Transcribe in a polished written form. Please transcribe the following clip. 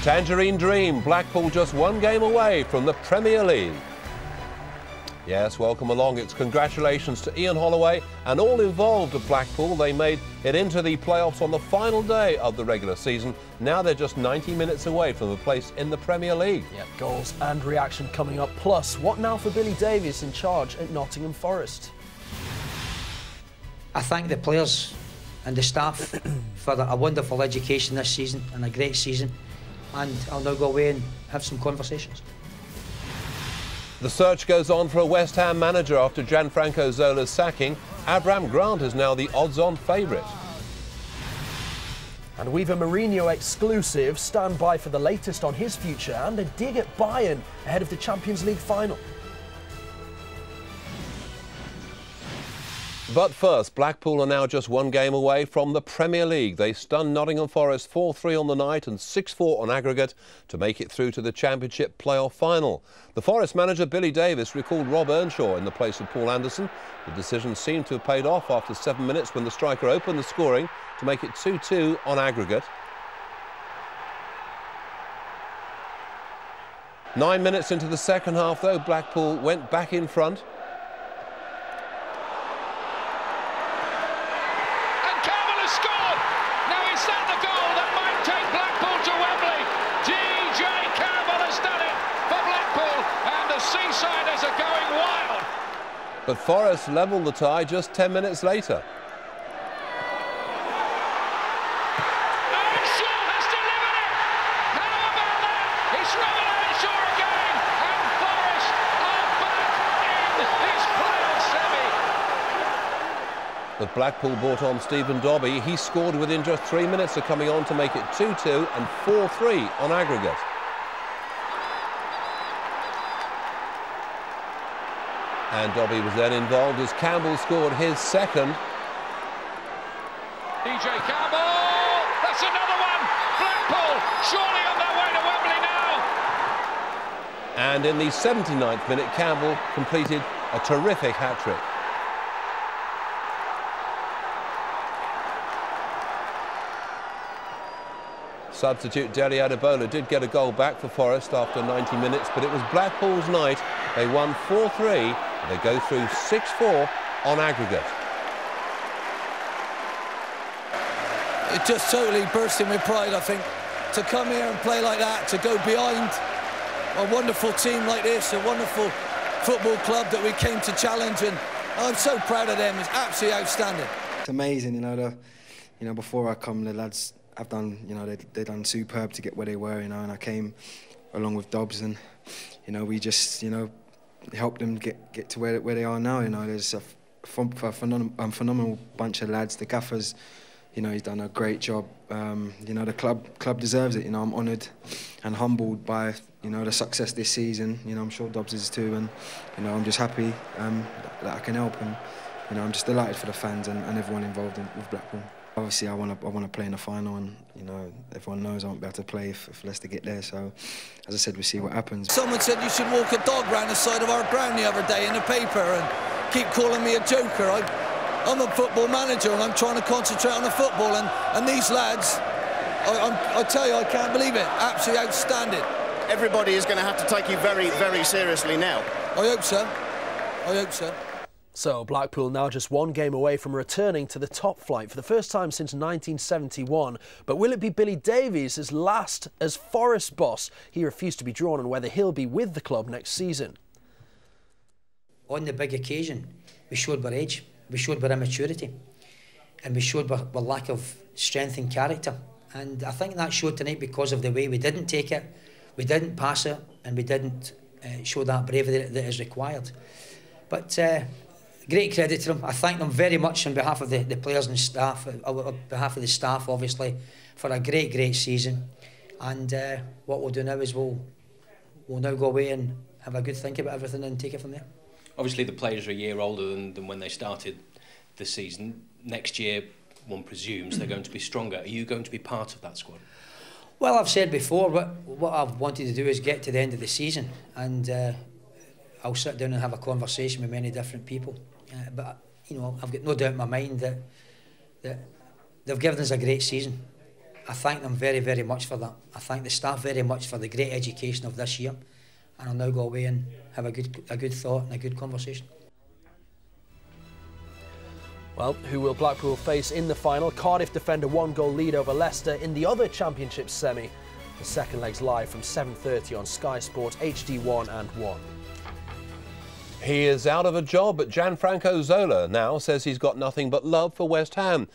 Tangerine Dream, Blackpool just one game away from the Premier League. Yes, welcome along. It's congratulations to Ian Holloway and all involved at Blackpool. They made it into the playoffs on the final day of the regular season. Now they're just 90 minutes away from a place in the Premier League. Yeah, goals and reaction coming up. Plus, what now for Billy Davies in charge at Nottingham Forest? I thank the players and the staff for a wonderful education this season and a great season. And I'll now go away and have some conversations. The search goes on for a West Ham manager after Gianfranco Zola's sacking. Abraham Grant is now the odds-on favourite. And we've a Mourinho exclusive. Stand by for the latest on his future and a dig at Bayern ahead of the Champions League final. But first, Blackpool are now just one game away from the Premier League. They stunned Nottingham Forest 4-3 on the night and 6-4 on aggregate to make it through to the Championship playoff final. The Forest manager Billy Davies recalled Rob Earnshaw in the place of Paul Anderson. The decision seemed to have paid off after 7 minutes when the striker opened the scoring to make it 2-2 on aggregate. 9 minutes into the second half, though, Blackpool went back in front. Seasiders are going wild. But Forest levelled the tie just 10 minutes later. Earnshaw has delivered it. How about that? It's Robert Earnshaw again, and Forest are back in his playoff semi. But Blackpool brought on Stephen Dobbie. He scored within just 3 minutes of coming on to make it 2-2 and 4-3 on aggregate. And Dobbie was then involved as Campbell scored his second. DJ Campbell, that's another one. Blackpool surely on their way to Wembley now. And in the 79th minute, Campbell completed a terrific hat-trick. Substitute Dele Adebola did get a goal back for Forest after 90 minutes, but it was Blackpool's night. They won 4-3. They go through 6-4 on aggregate. It just totally bursting with pride, I think, to come here and play like that, to go behind a wonderful team like this, a wonderful football club that we came to challenge, and I'm so proud of them. It's absolutely outstanding. It's amazing, you know, before I come, the lads have done, they done superb to get where they were, and I came along with Dobbs, and we just, helped them get to where they are now. There's a phenomenal bunch of lads. The gaffers, he's done a great job. The club deserves it. I'm honoured and humbled by the success this season. I'm sure Dobbs is too, and I'm just happy that I can help, and I'm just delighted for the fans and everyone involved with Blackpool. Obviously, I want to play in the final, and everyone knows I won't be able to play if Leicester get there. So, as I said, we'll see what happens. Someone said you should walk a dog round the side of our ground the other day in the paper and keep calling me a joker. I'm a football manager, and I'm trying to concentrate on the football. And these lads, I tell you, I can't believe it. Absolutely outstanding. Everybody is going to have to take you very, very seriously now. I hope so. I hope so. So Blackpool now just one game away from returning to the top flight for the first time since 1971. But will it be Billy Davies' last as Forest boss? He refused to be drawn on whether he'll be with the club next season. On the big occasion, we showed our age, we showed our immaturity, and we showed our lack of strength and character. And I think that showed tonight because of the way we didn't take it, we didn't pass it, and we didn't show that bravery that is required. But great credit to them. I thank them very much on behalf of the players and staff, on behalf of the staff, obviously, for a great, great season. And what we'll do now is we'll now go away and have a good think about everything and take it from there. Obviously, the players are a year older than when they started the season. Next year, one presumes they're going to be stronger. Are you going to be part of that squad? Well, I've said before, what I've wanted to do is get to the end of the season, and I'll sit down and have a conversation with many different people. But I've got no doubt in my mind that they've given us a great season. I thank them very, very much for that. I thank the staff very much for the great education of this year, and I'll now go away and have a good thought and a good conversation. Well, who will Blackpool face in the final? Cardiff defend a 1-goal lead over Leicester in the other Championship semi. The second leg's live from 7:30 on Sky Sports HD1 and 1. He is out of a job, but Gianfranco Zola now says he's got nothing but love for West Ham.